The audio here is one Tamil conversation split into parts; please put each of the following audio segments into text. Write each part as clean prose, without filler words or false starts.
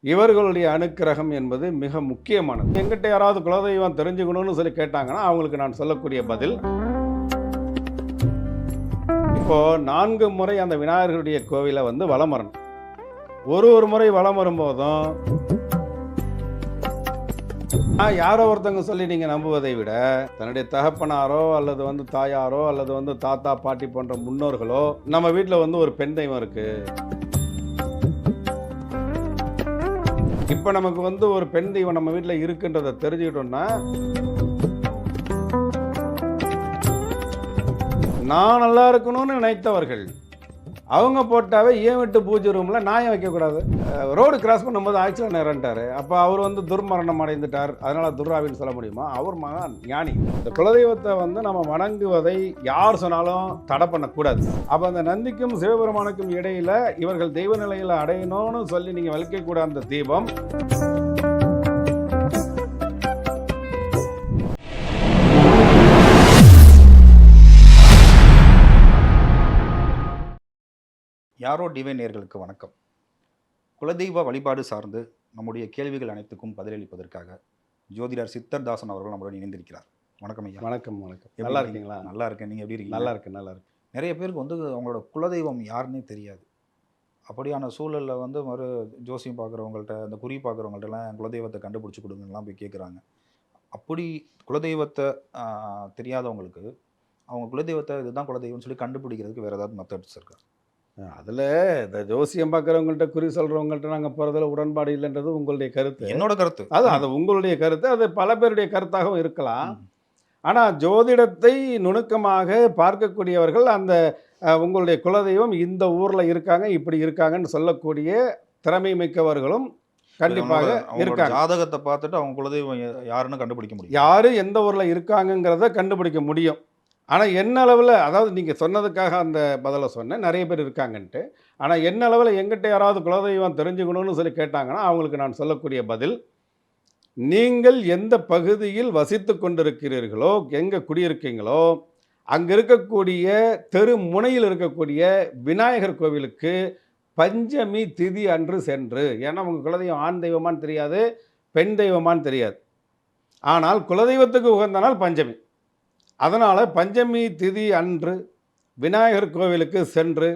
இவர்களுடைய அனுக்கிரகம் என்பது மிக முக்கியமானது. எங்கிட்ட யாராவது குலதெய்வம் தெரிஞ்சுக்கணும்னு சொல்லி கேட்டாங்கன்னா, அவங்களுக்கு நான் சொல்லக்கூடிய பதில், இப்போ 4 முறை அந்த விநாயகருடைய கோவிலை வலம் வரணும். ஒரு முறை வலம் வரும்போதும் யாரோ ஒருத்தவங்க சொல்லி நீங்க நம்புவதை விட, தன்னுடைய தகப்பனாரோ அல்லது தாயாரோ அல்லது தாத்தா பாட்டி போன்ற முன்னோர்களோ, நம்ம வீட்டில் ஒரு பெண் தெய்வம் இருக்கு, இப்போ நமக்கு ஒரு பெண் தெய்வம் நம்ம வீட்டில் இருக்குன்றதை தெரிஞ்சுக்கிட்டோம்னா, நான் நல்லா இருக்கணும்னு நினைத்தவர்கள் அவங்க போட்டாவே ஏன் விட்டு பூஜை ரூமில் நான் வைக்கக்கூடாது. ரோடு கிராஸ் பண்ணும்போது ஆக்சிடென்ட் இறந்துட்டார். அப்போ அவர் துர்மரணம் அடைந்துட்டார், அதனால் துர்ராவின்னு சொல்ல முடியுமா? அவர் மகான் ஞானி. இந்த குலதெய்வத்தை நம்ம வணங்குவதை யார் சொன்னாலும் தடை பண்ணக்கூடாது. அப்போ அந்த நந்திக்கும் சிவபெருமானுக்கும் இடையில் இவர்கள் தெய்வ நிலையில் அடையணும்னு சொல்லி நீங்கள் வலிக்கக்கூட அந்த தீபம் யாரோ டிவைன் நேயர்களுக்கு வணக்கம். குலதெய்வ வழிபாடு சார்ந்து நம்முடைய கேள்விகள் அனைத்துக்கும் பதிலளிப்பதற்காக ஜோதிடர் சித்தர்தாசன் அவர்கள் நம்மளுடன் இணைந்திருக்கிறார். வணக்கம் ஐயா. வணக்கம். நல்லா இருக்கீங்களா? நல்லா இருக்கேன். நீங்கள் எப்படி இருக்கீங்க? நல்லா இருக்கு. நிறைய பேருக்கு அவங்களோட குலதெய்வம் யாருன்னே தெரியாது. அப்படியான சூழலில் ஜோசியம் பார்க்குறவங்கள்ட்ட, அந்த குறி பார்க்குறவங்கள்ட்டலாம் குலதெய்வத்தை கண்டுபிடிச்சி கொடுங்கலாம் போய் கேட்குறாங்க. அப்படி குலதெய்வத்தை தெரியாதவங்களுக்கு அவங்க குலதெய்வத்தை இதுதான் குலதெய்வம்னு சொல்லி கண்டுபிடிக்கிறதுக்கு வேறு ஏதாவது மெத்தட்ஸ் இருக்கா? அதில் இந்த ஜோசியம் பார்க்குறவங்கள்ட்ட, குறி சொல்கிறவங்கள்ட்ட நாங்கள் போகிறதுல உடன்பாடு இல்லைன்றது உங்களுடைய கருத்து. என்னோட கருத்து அது உங்களுடைய கருத்து. அது பல பேருடைய கருத்தாகவும் இருக்கலாம். ஆனால் ஜோதிடத்தை நுணுக்கமாக பார்க்கக்கூடியவர்கள் அந்த உங்களுடைய குலதெய்வம் இந்த ஊரில் இருக்காங்க, இப்படி இருக்காங்கன்னு சொல்லக்கூடிய திறமை மிக்கவர்களும் கண்டிப்பாக இருக்காங்க. ஜாதகத்தை பார்த்துட்டு அவங்க குலதெய்வம் யாருன்னு கண்டுபிடிக்க முடியும். யார் எந்த ஊரில் இருக்காங்கங்கிறத கண்டுபிடிக்க முடியும். ஆனால் என்ன அளவில், அதாவது நீங்கள் சொன்னதுக்காக அந்த பதிலை சொன்னேன், நிறைய பேர் இருக்காங்கன்ட்டு. ஆனால் என்ன அளவில் எங்கிட்ட யாராவது குலதெய்வம் தெரிஞ்சுக்கணும்னு சொல்லி கேட்டாங்கன்னா, அவங்களுக்கு நான் சொல்லக்கூடிய பதில், நீங்கள் எந்த பகுதியில் வசித்து கொண்டிருக்கிறீர்களோ, எங்கே குடியிருக்கீங்களோ, அங்கே இருக்கக்கூடிய தெரு முனையில் இருக்கக்கூடிய விநாயகர் கோவிலுக்கு பஞ்சமி திதி அன்று சென்று, ஏன்னா உங்கள் குலதெய்வம் ஆண் தெய்வமானு தெரியாது, பெண் தெய்வமானு தெரியாது, ஆனால் குலதெய்வத்துக்கு உகந்த நாள் பஞ்சமி. அதனால் பஞ்சமி திதி அன்று விநாயகர் கோவிலுக்கு சென்று,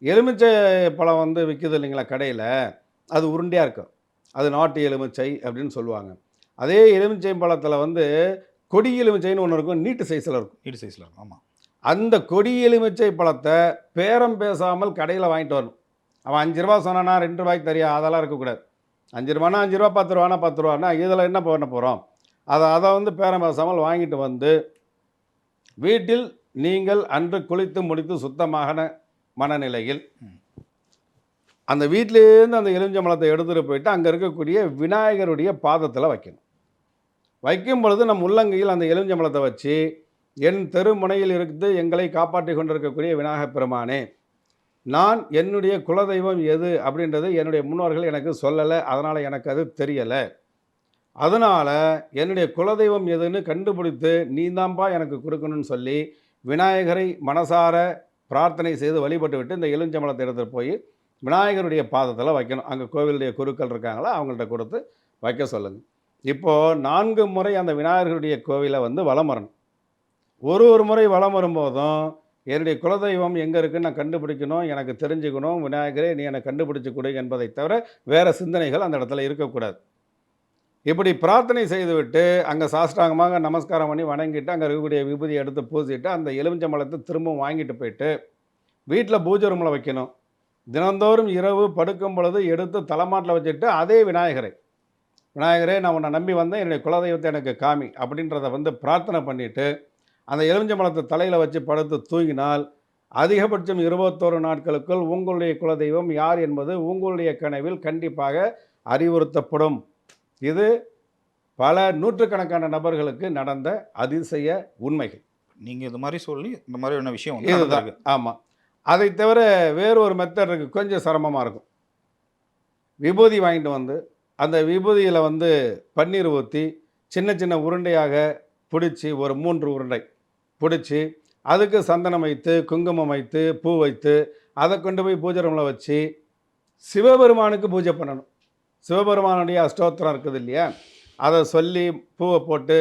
எலுமிச்சை பழம் விற்கிது இல்லைங்களா கடையில், அது உருண்டையாக இருக்கும், அது நாட்டு எலுமிச்சை அப்படின்னு சொல்லுவாங்க. அதே எலுமிச்சை பழத்தில் கொடி எலுமிச்சைன்னு ஒன்று இருக்கும், நீட்டு சைஸில் இருக்கும். ஆமாம். அந்த கொடி எலுமிச்சை பழத்தை பேரம் பேசாமல் கடையில் வாங்கிட்டு வரணும். அவன் 5 ரூபா சொன்னானா 2 ரூபாய்க்கு தெரியா, அதெல்லாம் இருக்கக்கூடாது. 5 ரூபானா 5 ரூபா, 10 ரூபானா 10 ரூபானா இதில் என்ன பண்ண போகிறோம்? அதை பேரம் பேசாமல் வாங்கிட்டு வீட்டில் நீங்கள் அன்று குளித்து முடித்து சுத்தமான மனநிலையில் அந்த வீட்டிலேருந்து அந்த எலுமிச்சம்பழத்தை எடுத்துகிட்டு போயிட்டு அங்கே இருக்கக்கூடிய விநாயகருடைய பாதத்தில் வைக்கணும். வைக்கும் பொழுது நம் உள்ளங்கையில் அந்த எலுமிச்சம்பழத்தை வச்சு, என் தெருமுனையில் இருந்து எங்களை காப்பாற்றி கொண்டிருக்கக்கூடிய விநாயகப் பெருமானே, நான் என்னுடைய குலதெய்வம் எது அப்படின்றது என்னுடைய முன்னோர்கள் எனக்கு சொல்லலை, அதனால் எனக்கு அது தெரியலை. அதனால் என்னுடைய குலதெய்வம் எதுன்னு கண்டுபிடித்து நீதான்பா எனக்கு கொடுக்கணும்னு சொல்லி விநாயகரை மனசார பிரார்த்தனை செய்து வழிபட்டு விட்டு இந்த எலுமிச்சம்பழத்தை எடுத்துகிட்டு போய் விநாயகருடைய பாதத்தில் வைக்கணும். அங்கே கோவிலுடைய குருக்கள் இருக்காங்களா, அவங்கள்ட்ட கொடுத்து வைக்க சொல்லுங்கள். இப்போது 4 முறை அந்த விநாயகருடைய கோவிலை வலம் வரணும். ஒரு முறை வலம் வரும்போதும் என்னுடைய குலதெய்வம் எங்கே இருக்குன்னு நான் கண்டுபிடிக்கணும், எனக்கு தெரிஞ்சுக்கணும், விநாயகரே நீ என்னை கண்டுபிடிச்சி கொடு என்பதை தவிர வேறு சிந்தனைகள் அந்த இடத்துல இருக்கக்கூடாது. இப்படி பிரார்த்தனை செய்துவிட்டு அங்கே சாஷ்டாங்கமாக நமஸ்காரம் பண்ணி வணங்கிட்டு அங்கே இருக்கக்கூடிய விபூதியை எடுத்து பூசிட்டு அந்த எலுமிச்சம்பழத்தை திரும்பவும் வாங்கிட்டு போயிட்டு வீட்டில் பூஜை ரூமில் வைக்கணும். தினந்தோறும் இரவு படுக்கும் பொழுது எடுத்து தலைமாட்டில் வச்சுட்டு அதே விநாயகரே நான் உன்னை நம்பி வந்தேன், என்னுடைய குலதெய்வத்தை எனக்கு காமி அப்படின்றத பிரார்த்தனை பண்ணிவிட்டு அந்த எலுமிச்சம்பழத்தை தலையில் வச்சு படுத்து தூங்கினால் அதிகபட்சம் 21 நாட்களுக்குள் உங்களுடைய குலதெய்வம் யார் என்பது உங்களுடைய கனவில் கண்டிப்பாக அறிவுறுத்தப்படும். இது பல நூற்றுக்கணக்கான நபர்களுக்கு நடந்த அதிசய உண்மைகள். நீங்கள் இது மாதிரி சொல்லி இந்த மாதிரியான விஷயம் இதுதான். ஆமாம். அதை தவிர வேறு ஒரு மெத்தட் இருக்குது, கொஞ்சம் சிரமமாக இருக்கும். விபூதி வாங்கிட்டு அந்த விபூதியில் பன்னீர் ஊற்றி சின்ன சின்ன உருண்டையாக பிடிச்சி, ஒரு 3 உருண்டை பிடிச்சி, அதுக்கு சந்தனம் வைத்து குங்குமம் வைத்து பூ வைத்து அதை கொண்டு போய் பூஜை ரூமில் வச்சு சிவபெருமானுக்கு பூஜை பண்ணணும். சிவபெருமானுடைய அஷ்டோத்திரம் இருக்குது இல்லையா, அதை சொல்லி பூவை போட்டு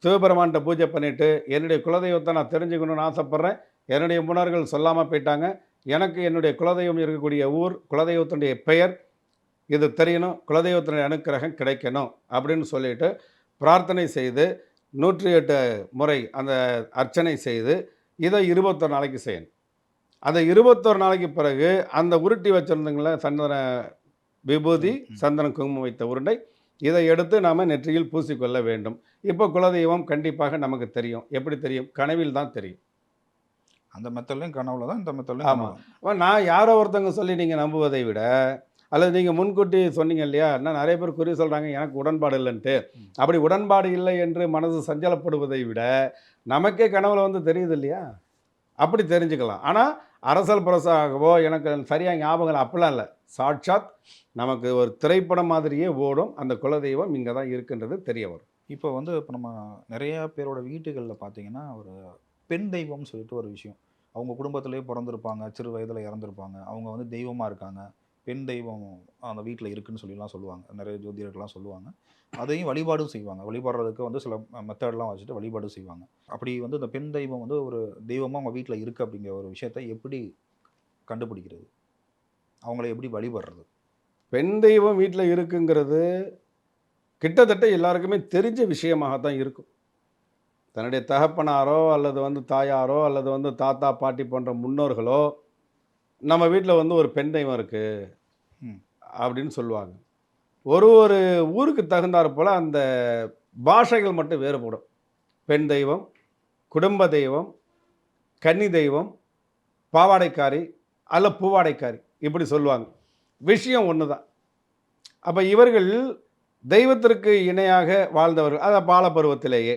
சிவபெருமான்கிட்ட பூஜை பண்ணிவிட்டு என்னுடைய குலதெய்வத்தை நான் தெரிஞ்சுக்கணும்னு ஆசைப்பட்றேன், என்னுடைய முன்னோர்கள் சொல்லாமல் போயிட்டாங்க, எனக்கு என்னுடைய குலதெய்வம் இருக்கக்கூடிய ஊர், குலதெய்வத்தினுடைய பெயர் இது தெரியணும், குலதெய்வத்தினுடைய அனுக்கிரகம் கிடைக்கணும் அப்படின்னு சொல்லிட்டு பிரார்த்தனை செய்து 108 முறை அந்த அர்ச்சனை செய்து இதை 21 நாளைக்கு செய்யணும். அந்த 21 நாளைக்கு பிறகு அந்த உருட்டி வச்சுருந்தங்கள சந்தன விபூதி, சந்தன குங்குமம் வைத்த உருண்டை, இதை எடுத்து நாம் நெற்றியில் பூசிக்கொள்ள வேண்டும். இப்போ குலதெய்வம் கண்டிப்பாக நமக்கு தெரியும். எப்படி தெரியும்? கனவில் தான் தெரியும். அந்த மெத்தட்லையும் கனவுல தான், இந்த மெத்தட்லையும் ஆமாம். நான் யாரோ ஒருத்தவங்க சொல்லி நீங்கள் நம்புவதை விட, அல்லது நீங்கள் முன்கூட்டி சொன்னீங்க இல்லையா, இன்னும் நிறைய பேர் குறி சொல்கிறாங்க எனக்கு உடன்பாடு இல்லைன்ட்டு. அப்படி உடன்பாடு இல்லை என்று மனது சஞ்சலப்படுவதை விட நமக்கே கனவுல வந்து தெரியுது இல்லையா, அப்படி தெரிஞ்சுக்கலாம். ஆனால் அரசல் புரசாகவோ எனக்கு சரியாக ஞாபகம் இல்லை அப்படிலாம் இல்லை. சாட்சாத் நமக்கு ஒரு திரைப்படம் மாதிரியே ஓடும். அந்த குலதெய்வம் இங்கே தான் இருக்குன்றது தெரிய வரும். இப்போ வந்து இப்போ நம்ம நிறைய பேரோட வீட்டுகளில் பார்த்தீங்கன்னா ஒரு பெண் தெய்வம்னு சொல்லிட்டு ஒரு விஷயம், அவங்க குடும்பத்திலேயே பிறந்திருப்பாங்க, சிறு வயதில் இறந்துருப்பாங்க, அவங்க வந்து தெய்வமாக இருக்காங்க, பெண் தெய்வம் அந்த வீட்டில் இருக்குன்னு சொல்லிலாம் சொல்லுவாங்க, நிறைய ஜோதிடர்கள்லாம் சொல்லுவாங்க. அதையும் வழிபாடும் செய்வாங்க, வழிபடுறதுக்கு வந்து சில மெத்தட்லாம் வச்சுட்டு வழிபாடும் செய்வாங்க. அப்படி வந்து இந்த பெண் தெய்வம் வந்து ஒரு தெய்வமாக அவங்க வீட்டில் இருக்குது அப்படிங்கிற ஒரு விஷயத்தை எப்படி கண்டுபிடிக்கிறது, அவங்கள எப்படி வழிபடுறது? பெண் தெய்வம் வீட்டில் இருக்குங்கிறது கிட்டத்தட்ட எல்லாருக்குமே தெரிஞ்ச விஷயமாக தான் இருக்கும். தன்னுடைய தகப்பனாரோ அல்லது வந்து தாயாரோ அல்லது வந்து தாத்தா பாட்டி போன்ற முன்னோர்களோ நம்ம வீட்டில் வந்து ஒரு பெண் தெய்வம் இருக்குது ம். அப்படின்னு சொல்லுவாங்க. ஒரு ஒரு ஊருக்கு தகுந்தாற் போல் அந்த பாஷைகள் மட்டும் வேறுபடும். பெண் தெய்வம், குடும்ப தெய்வம், கன்னி தெய்வம், பாவாடைக்காரி அல்ல பூவாடைக்காரி இப்படி சொல்லுவாங்க. விஷயம் ஒன்று தான். அப்போ இவர்கள் தெய்வத்திற்கு இணையாக வாழ்ந்தவர்கள், அதை பாலப்பருவத்திலேயே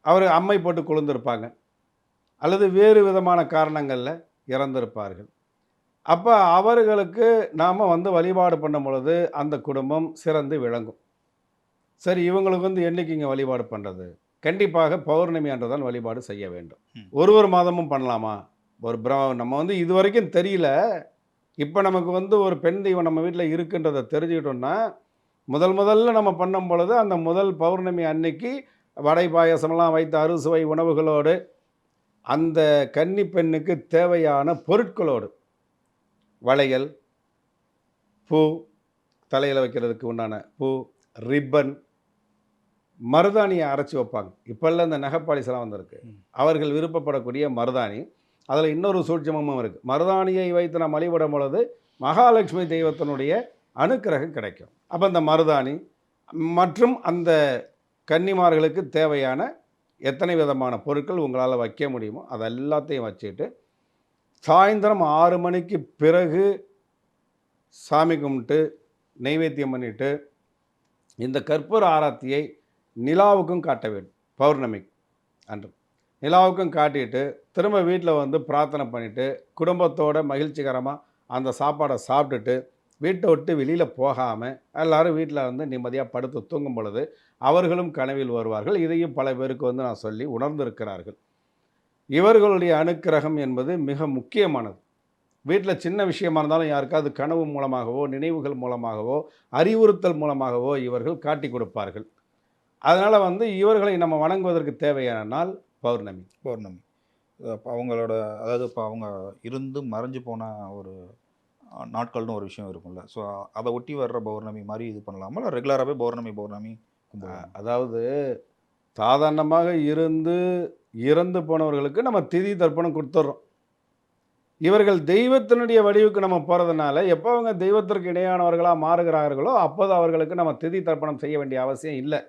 அவர் அம்மை போட்டு கொழுந்திருப்பாங்க அல்லது வேறு விதமான காரணங்களில் இறந்திருப்பார்கள். அப்போ அவர்களுக்கு நாம் வந்து வழிபாடு பண்ணும் பொழுது அந்த குடும்பம் சிறந்து விளங்கும். சரி, இவங்களுக்கு வந்து என்றைக்கு வழிபாடு பண்ணுறது? கண்டிப்பாக பௌர்ணமி அன்று தான் வழிபாடு செய்ய வேண்டும். ஒரு மாதமும் பண்ணலாமா? நம்ம வந்து இது வரைக்கும் தெரியல, இப்போ நமக்கு வந்து ஒரு பெண் தெய்வம் நம்ம வீட்டில் இருக்குன்றதை தெரிஞ்சுக்கிட்டோம்னா முதல்ல நம்ம பண்ணும் பொழுது அந்த முதல் பௌர்ணமி அன்னைக்கு வடை பாயசமெல்லாம் வைத்த அறுசுவை உணவுகளோடு அந்த கன்னி பெண்ணுக்கு தேவையான பொருட்களோடு வளையல், பூ, தலையில் வைக்கிறதுக்கு உண்டான பூ, ரிப்பன், மருதாணியை அரைச்சி வைப்பாங்க. இப்போல்லாம் இந்த நகைப்பாலிசெல்லாம் வந்திருக்கு. அவர்கள் விருப்பப்படக்கூடிய மருதாணி. அதில் இன்னொரு சூட்சமும் இருக்குது. மருதாணியை வைத்து நாம் வழிபடும் பொழுது மகாலட்சுமி தெய்வத்தினுடைய அனுக்கிரகம் கிடைக்கும். அப்போ இந்த மருதாணி மற்றும் அந்த கன்னிமார்களுக்கு தேவையான எத்தனை விதமான பொருட்கள் உங்களால் வைக்க முடியுமோ அதை எல்லாத்தையும் வச்சுட்டு சாயந்தரம் 6 மணிக்கு பிறகு சாமி கும்பிட்டு நைவேத்தியம் பண்ணிவிட்டு இந்த கற்பூர ஆரத்தியை நிலாவுக்கும் காட்ட வேண்டும். பௌர்ணமிக்கு அன்று நிலாவுக்கும் காட்டிட்டு திரும்ப வீட்டில் வந்து பிரார்த்தனை பண்ணிவிட்டு குடும்பத்தோட மகிழ்ச்சிகரமாக அந்த சாப்பாடை சாப்பிட்டுட்டு வீட்டை விட்டு வெளியில் போகாமல் எல்லோரும் வீட்டில் வந்து நிம்மதியாக படுத்து தூங்கும் பொழுது அவர்களும் கனவில் வருவார்கள். இதையும் பல பேருக்கு வந்து நான் சொல்லி உணர்ந்திருக்கிறார்கள். இவர்களுடைய அனுக்கிரகம் என்பது மிக முக்கியமானது. வீட்டில் சின்ன விஷயமா இருந்தாலும் யாருக்காவது கனவு மூலமாகவோ நினைவுகள் மூலமாகவோ அறிவுறுத்தல் மூலமாகவோ இவர்கள் காட்டி கொடுப்பார்கள். அதனால் வந்து இவர்களை நம்ம வணங்குவதற்கு தேவையான நாள் பௌர்ணமி. அவங்களோட அதாவது இப்போ அவங்க இருந்து மறைஞ்சு போன ஒரு நாட்கள்னு ஒரு விஷயம் இருக்கும்ல, ஸோ அதை ஒட்டி வர்ற பௌர்ணமி மாதிரி இது பண்ணலாமா, இல்லை ரெகுலராகவே பௌர்ணமி கும்பிடலாம்? அதாவது சாதாரணமாக இறந்து போனவர்களுக்கு நம்ம திதி தர்ப்பணம் கொடுத்துட்றோம். இவர்கள் தெய்வத்தினுடைய வடிவுக்கு நம்ம போகிறதுனால எப்போ அவங்க தெய்வத்திற்கு இணையானவர்களாக மாறுகிறார்களோ அப்போது அவர்களுக்கு நம்ம திதி தர்ப்பணம் செய்ய வேண்டிய அவசியம் இல்லை.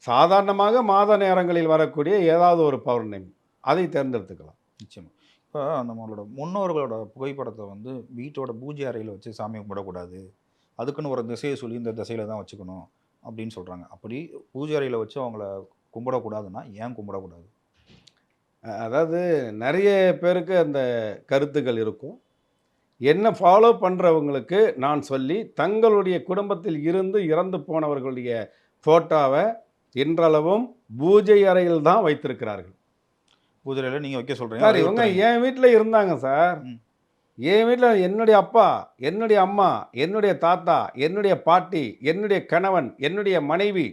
சாதாரணமாக மாத நேரங்களில் வரக்கூடிய ஏதாவது ஒரு பௌர்ணமி அதை தேர்ந்தெடுத்துக்கலாம். நிச்சயமாக. இப்போ நம்மளோட முன்னோர்களோட புகைப்படத்தை வந்து வீட்டோட பூஜை அறையில் வச்சு சாமி கும்பிடக்கூடாது, அதுக்குன்னு ஒரு திசையை சொல்லி இந்த திசையில் தான் வச்சுக்கணும் அப்படின்னு சொல்கிறாங்க. அப்படி பூஜை அறையில் வச்சு அவங்கள கும்பிடக்கூடாதுன்னா ஏன் கும்பிடக்கூடாது? அதாவது நிறைய பேருக்கு அந்த கருத்துக்கள் இருக்கும். என்ன ஃபாலோ பண்ணுறவங்களுக்கு நான் சொல்லி தங்களுடைய குடும்பத்தில் இருந்து இறந்து போனவர்களுடைய ஃபோட்டோவை இன்றளவும் பூஜை அறையில் தான் வைத்திருக்கிறார்கள். பூஜை அறையில் நீங்கள் வைக்க சொல்கிறீங்க சார்? இவங்க என் வீட்டில் இருந்தாங்க சார். என் வீட்டில் என்னுடைய அப்பா, என்னுடைய அம்மா, என்னுடைய தாத்தா, என்னுடைய பாட்டி, என்னுடைய கணவன், என்னுடைய மனைவி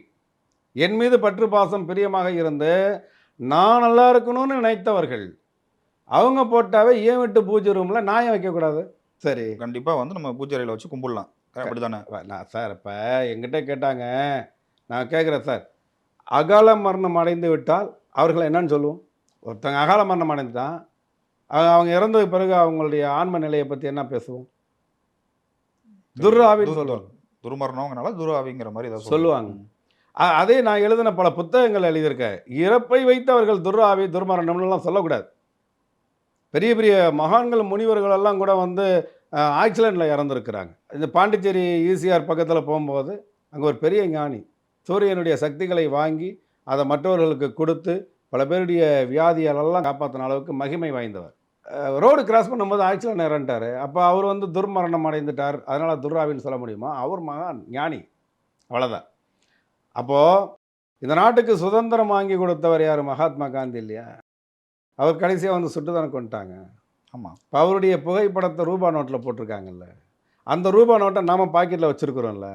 என் மீது பற்று பாசம் பிரியமாக இருந்து நான் நல்லா இருக்கணும்னு நினைத்தவர்கள். அவங்க போட்டாவே என் வீட்டு பூஜை ரூமில் நான் ஏன் வைக்கக்கூடாது? சரி. கண்டிப்பா வந்து நம்ம பூஜை அறையில வச்சு கும்பிடலாம். அப்படிதானே? நான் சார் இப்போ என்கிட்ட கேட்டாங்க, நான் கேட்குறேன் சார், அகால மரணம் அடைந்து விட்டால் அவர்களை என்னன்னு சொல்லுவோம்? ஒருத்தங்க அகால மரணம் அடைந்துட்டான், அவங்க இறந்ததுக்கு பிறகு அவங்களுடைய ஆன்ம நிலையை பற்றி என்ன பேசுவோம்? துர்ஆவின்னு சொல்லுவாங்க. துர்மரணம்ங்கனால துர்ஆவிங்கிற மாதிரி ஏதாவது சொல்லுவாங்க. அதே நான் எழுதின பல புத்தகங்கள் எழுதியிருக்கேன். இறப்பை வைத்து அவர்கள் துர்ஆவி, துர்மரணம்னுலாம் சொல்லக்கூடாது. பெரிய பெரிய மகான்கள், முனிவர்கள் எல்லாம் கூட வந்து ஆக்சிடென்ட்டில் இறந்துருக்கிறாங்க. இந்த பாண்டிச்சேரி ஈசிஆர் பக்கத்தில் போகும்போது அங்கே ஒரு பெரிய ஞானி சூரியனுடைய சக்திகளை வாங்கி அதை மற்றவர்களுக்கு கொடுத்து பல பேருடைய வியாதிகளெல்லாம் காப்பாற்றின அளவுக்கு மகிமை வாய்ந்தவர். ரோடு கிராஸ் பண்ணும்போது ஆக்சிடென்ட் இறந்துட்டார். அப்போ அவர் வந்து துர்மரணம் அடைந்துட்டார், அதனால் துர்ஆவின்னு சொல்ல முடியுமா? அவர் மகான் ஞானி, அவ்வளோதான். அப்போது இந்த நாட்டுக்கு சுதந்திரம் வாங்கி கொடுத்தவர் யார்? மகாத்மா காந்தி இல்லையா? அவர் கடைசியாக வந்து சுட்டு தானே கொண்டுட்டாங்க. ஆமாம். இப்போ அவருடைய புகைப்படத்தை ரூபா நோட்டில் போட்டிருக்காங்கல்ல, அந்த ரூபா நோட்டை நாம் பாக்கெட்டில் வச்சுருக்குறோம்ல.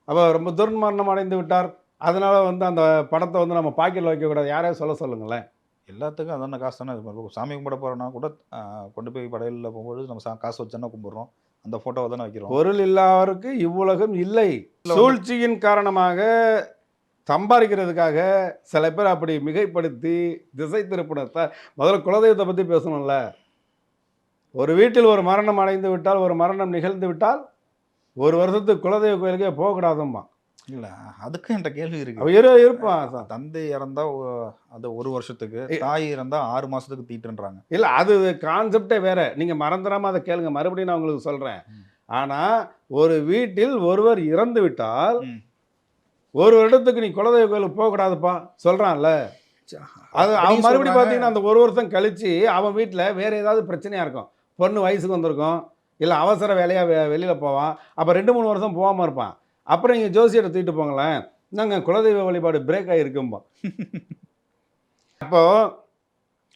அப்போ ரொம்ப துர்மரணம் அடைந்து விட்டார், அதனால் வந்து அந்த படத்தை வந்து நம்ம பாக்கெட்டில் வைக்கக்கூடாது, யாரையும் சொல்ல சொல்லுங்களேன். எல்லாத்துக்கும் அதான காசு தானே. சாமி கும்பிட போகிறோன்னா கூட கொண்டு போய் படையலில் போகும்போது நம்ம காசு வச்சோன்னா கும்பிட்றோம். அந்த ஃபோட்டோவை தானே வைக்கிறோம். பொருள் இல்லாதவருக்கு இவ்வுலகம் இல்லை. சூழ்ச்சியின் காரணமாக சம்பாதிக்கிறதுக்காக சில பேர் அப்படி மிகைப்படுத்தி திசை திருப்பினத்தை. முதல்ல குலதெய்வத்தை பற்றி பேசணும்ல. ஒரு வீட்டில் ஒரு மரணம் அடைந்து விட்டால், ஒரு மரணம் நிகழ்ந்து விட்டால், ஒரு வருஷத்துக்கு குலதெய்வ கோயிலுக்கே போகக்கூடாதும்மா. இல்லை, அதுக்கு என்ற கேள்வி இருக்கு. இருப்பான். தந்தை இறந்தா அது 1 வருஷத்துக்கு, தாய் இறந்தா 6 மாசத்துக்கு தீட்டுன்றாங்க. இல்லை, அது கான்செப்டே வேற. நீங்கள் மறந்துடாமல் அதை கேளுங்க, மறுபடியும் நான் உங்களுக்கு சொல்கிறேன். ஆனால் ஒரு வீட்டில் ஒருவர் இறந்து விட்டால் ஒரு வருடத்துக்கு நீ குலதெய்வ கோயிலுக்கு போகக்கூடாதுப்பா சொல்கிறான்ல. அது அவன் மறுபடியும் பார்த்தீங்கன்னா அந்த 1 வருஷம் கழித்து அவன் வீட்டில் வேறு ஏதாவது பிரச்சனையாக இருக்கும். பொண்ணு வயசுக்கு வந்திருக்கும், இல்லை அவசர வேலையாக வெளியில் போவான். அப்போ 2-3 வருஷம் போகாமல் இருப்பான். அப்புறம் இங்கே ஜோசியரை தூக்கிட்டு போங்களேன், நாங்கள் குலதெய்வ வழிபாடு பிரேக் ஆகிருக்கும்பா. அப்போது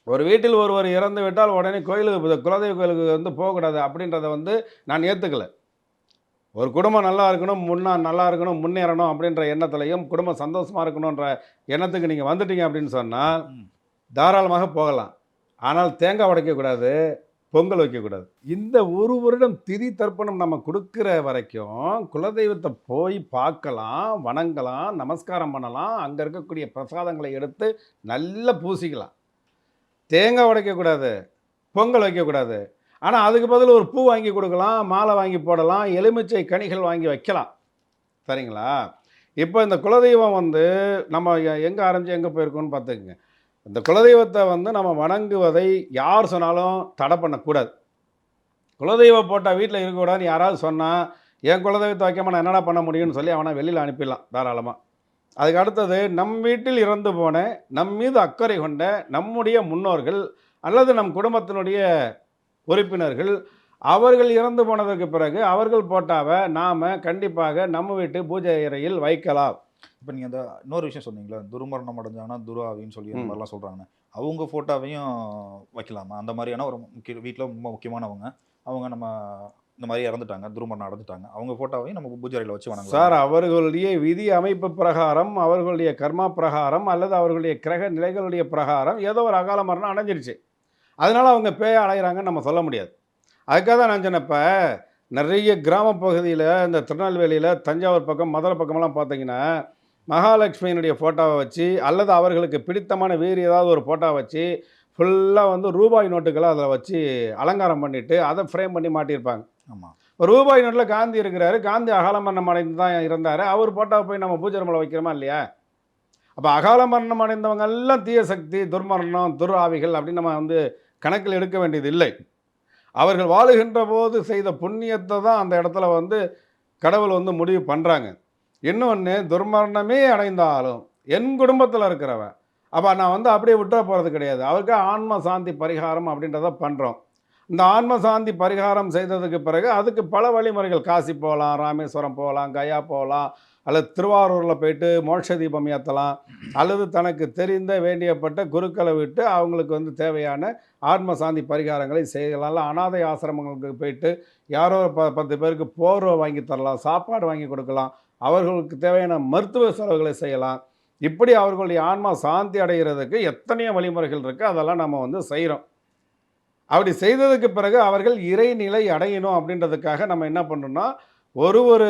ஒரு வீட்டில் ஒருவர் இறந்து விட்டால் உடனே கோயிலுக்கு, குலதெய்வ கோயிலுக்கு வந்து போகக்கூடாது அப்படின்றத வந்து நான் ஏற்றுக்கலை. ஒரு குடும்பம் நல்லா இருக்கணும், நல்லா இருக்கணும், முன்னேறணும் அப்படின்ற எண்ணத்துலையும் குடும்பம் சந்தோஷமாக இருக்கணுன்ற எண்ணத்துக்கு நீங்கள் வந்துட்டீங்க அப்படின்னு சொன்னால் தாராளமாக போகலாம். ஆனால் தேங்காய் உடைக்கக்கூடாது, பொங்கல் வைக்கக்கூடாது. இந்த ஒரு வருடம் திதி தர்ப்பணம் நம்ம கொடுக்குற வரைக்கும் குலதெய்வத்தை போய் பார்க்கலாம், வணங்கலாம், நமஸ்காரம் பண்ணலாம், அங்கே இருக்கக்கூடிய பிரசாதங்களை எடுத்து நல்லா பூசிக்கலாம். தேங்காய் உடைக்கக்கூடாது, பொங்கல் வைக்கக்கூடாது. ஆனால் அதுக்கு பதில் ஒரு பூ வாங்கி கொடுக்கலாம், மாலை வாங்கி போடலாம், எலுமிச்சை கனிகள் வாங்கி வைக்கலாம். சரிங்களா? இப்போ இந்த குலதெய்வம் வந்து நம்ம எங்கே ஆரம்பித்து எங்கே போயிருக்கோன்னு பார்த்துக்குங்க. இந்த குலதெய்வத்தை வந்து நம்ம வணங்குவதை யார் சொன்னாலும் தடை பண்ணக்கூடாது. குலதெய்வம் போட்டால் வீட்டில் இருக்கக்கூடாதுன்னு யாராவது சொன்னால், என் குலதெய்வத்தை வைக்காமல் நான் என்னடா பண்ண முடியும்னு சொல்லி அவனை வெளியில் அனுப்பிடலாம் தாராளமாக. அதுக்கு அடுத்தது, நம் வீட்டில் இறந்து போன, நம் மீது அக்கறை கொண்ட நம்முடைய முன்னோர்கள் அல்லது நம் குடும்பத்தினுடைய உறுப்பினர்கள், அவர்கள் இறந்து போனதற்கு பிறகு அவர்கள் போட்டாவை நாம் கண்டிப்பாக நம்ம வீட்டு பூஜை அறையில் வைக்கலாம். இப்போ நீங்கள் அந்த இன்னொரு விஷயம் சொன்னீங்களா, துர்மரணம் அடைஞ்சாங்கன்னா துர்ஆவின்னு சொல்லி அந்த மாதிரிலாம் சொல்கிறாங்க. அவங்க ஃபோட்டோவையும் வைக்கலாமா? அந்த மாதிரியான ஒரு வீட்டில் ரொம்ப முக்கியமானவங்க, அவங்க நம்ம இந்த மாதிரி இறந்துட்டாங்க, துர்மரணம் அடைஞ்சிட்டாங்க, அவங்க ஃபோட்டோவையும் நம்ம பூஜை அறையில் வச்சு வணங்கலாம் சார். அவர்களுடைய விதி அமைப்பு பிரகாரம், அவர்களுடைய கர்மா பிரகாரம் அல்லது அவர்களுடைய கிரக நிலைகளுடைய பிரகாரம் ஏதோ ஒரு அகால மரணம் அடைஞ்சிருச்சு, அதனால் அவங்க பேய அலைகிறாங்கன்னு நம்ம சொல்ல முடியாது. அதுக்காக தான் நான் சொன்னேன், இப்போ நிறைய கிராம பகுதியில் இந்த திருநெல்வேலியில், தஞ்சாவூர் பக்கம், மதுரை பக்கமெல்லாம் பார்த்தீங்கன்னா மகாலட்சுமியினுடைய ஃபோட்டோவை வச்சு அல்லது அவர்களுக்கு பிடித்தமான வேறு ஏதாவது ஒரு ஃபோட்டோவை வச்சு ஃபுல்லாக வந்து ரூபாய் நோட்டுகளை அதில் வச்சு அலங்காரம் பண்ணிவிட்டு அதை ஃப்ரேம் பண்ணி மாட்டியிருப்பாங்க. ஆமாம். ரூபாய் நோட்டில் காந்தி இருக்கிறாரு, காந்தி அகால மரணம் அடைந்து தான் இருந்தார், அவர் ஃபோட்டோவை போய் நம்ம பூஜை ரூமில் வைக்கிறோமா இல்லையா? அப்போ அகால மரணம் அடைந்தவங்க எல்லாம் தீய சக்தி, துர்மரணம், துர் ஆவிகள் அப்படின்னு நம்ம வந்து கணக்கில் எடுக்க வேண்டியது இல்லை. அவர்கள் வாழுகின்ற போது செய்த புண்ணியத்தை தான் அந்த இடத்துல வந்து கடவுள் வந்து முடிவு பண்ணுறாங்க. இன்னொன்று, துர்மரணமே அடைந்தாலும் என் குடும்பத்தில் இருக்கிறவன், அப்போ நான் வந்து அப்படியே விட்டுற போகிறது கிடையாது, அவருக்கு ஆன்ம சாந்தி பரிகாரம் அப்படின்றத பண்ணுறோம். இந்த ஆன்ம சாந்தி பரிகாரம் செய்ததுக்கு பிறகு அதுக்கு பல வழிமுறைகள். காசி போகலாம், ராமேஸ்வரம் போகலாம், கயா போகலாம், அல்லது திருவாரூரில் போயிட்டு மோட்ச தீபம் ஏற்றலாம், அல்லது தனக்கு தெரிந்த வேண்டியப்பட்ட குருக்களை விட்டு அவங்களுக்கு வந்து தேவையான ஆன்ம சாந்தி பரிகாரங்களை செய்யலாம். இல்ல அனாதை ஆசிரமங்களுக்கு போயிட்டு யாரோ 10 பேருக்கு போர்வை வாங்கி தரலாம், சாப்பாடு வாங்கி கொடுக்கலாம், அவர்களுக்கு தேவையான மருத்துவ செலவுகளை செய்யலாம். இப்படி அவர்களுடைய ஆன்மா சாந்தி அடைகிறதுக்கு எத்தனையோ வழிமுறைகள் இருக்குது. அதெல்லாம் நம்ம வந்து செய்கிறோம். அப்படி செய்ததுக்கு பிறகு அவர்கள் இறைநிலை அடையணும் அப்படின்றதுக்காக நம்ம என்ன பண்ணணும்னா, ஒரு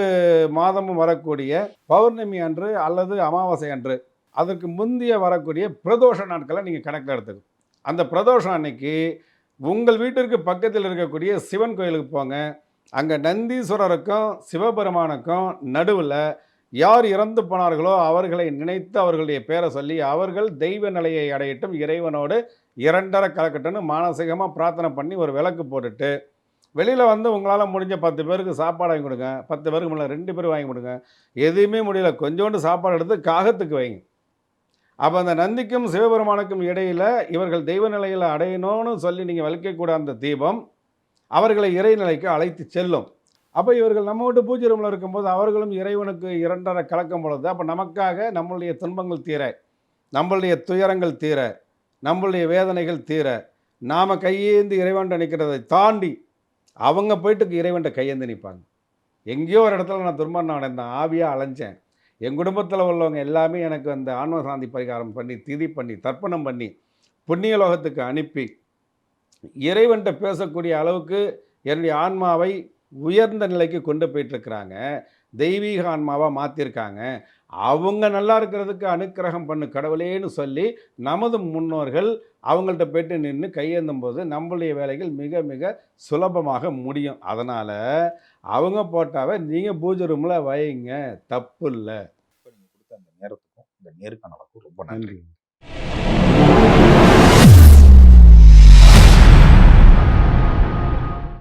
மாதமும் வரக்கூடிய பௌர்ணமி அன்று அல்லது அமாவாசை அன்று, அதற்கு முந்திய வரக்கூடிய பிரதோஷ நாட்களை நீங்கள் கணக்கில் எடுத்துக்கணும். அந்த பிரதோஷம் அன்னைக்கு உங்கள் வீட்டிற்கு பக்கத்தில் இருக்கக்கூடிய சிவன் கோயிலுக்கு போங்க. அங்கே நந்தீஸ்வரருக்கும் சிவபெருமானுக்கும் நடுவில் யார் இறந்து போனார்களோ அவர்களை நினைத்து அவர்களுடைய பேரை சொல்லி அவர்கள் தெய்வ நிலையை அடையட்டும், இறைவனோடு இரண்டரை கலக்கட்டும்னு மானசீகமாக பிரார்த்தனை பண்ணி ஒரு விளக்கு போட்டுட்டு வெளியில் வந்து உங்களால் முடிஞ்ச 10 பேருக்கு சாப்பாடு வாங்கி கொடுங்க. 10 பேருக்கு மேலே 2 பேர் வாங்கி கொடுங்க. எதுவுமே முடியல, கொஞ்சோண்டு சாப்பாடு எடுத்து காகத்துக்கு வைங்க. அப்போ அந்த நந்திக்கும் சிவபெருமானுக்கும் இடையில் இவர்கள் தெய்வ நிலையில் அடையணும்னு சொல்லி நீங்கள் வலிக்கக்கூட அந்த தீபம் அவர்களை இறைநிலைக்கு அழைத்து செல்லும். அப்போ இவர்கள் நம்ம வீட்டு பூஜை ரூமில் இருக்கும்போது அவர்களும் இறைவனுக்கு இரண்டரை கலக்கும் பொழுது, அப்போ நமக்காக நம்மளுடைய துன்பங்கள் தீர, நம்மளுடைய துயரங்கள் தீர, நம்மளுடைய வேதனைகள் தீர, நாம் கையேந்தி இறைவன்ட்ட நிற்கிறதை தாண்டி அவங்க போயிட்டு இறைவன்ட்ட கையேந்தி நிற்பாங்க. எங்கேயோ ஒரு இடத்துல நான் துன்பம் அடைந்தேன், ஆவியாக அலைஞ்சேன். என் குடும்பத்தில் உள்ளவங்க எல்லாமே எனக்கு அந்த ஆன்ம சாந்தி பரிகாரம் பண்ணி, திதி பண்ணி, தர்ப்பணம் பண்ணி, புண்ணிய லோகத்துக்கு அனுப்பி, இறைவன்ட்ட பேசக்கூடிய அளவுக்கு என்னுடைய ஆன்மாவை உயர்ந்த நிலைக்கு கொண்டு போயிட்டுருக்கிறாங்க. தெய்வீக ஆன்மாவாக மாற்றிருக்காங்க. அவங்க நல்லா இருக்கிறதுக்கு அனுக்கிரகம் பண்ணு கடவுளேன்னு சொல்லி நமது முன்னோர்கள் அவங்கள்ட்ட போய்ட்டு நின்று கையேந்தும் போது நம்மளுடைய வேலைகள் மிக மிக சுலபமாக முடியும். அதனால் அவங்க போட்டாவே நீங்கள் பூஜை ரூமில் வைங்க, தப்பு இல்லை. இப்போ நீங்கள் கொடுத்த அந்த நேரத்துக்கும் இந்த நேர்காணலுக்கும் ரொம்ப நன்றி. நன்றி.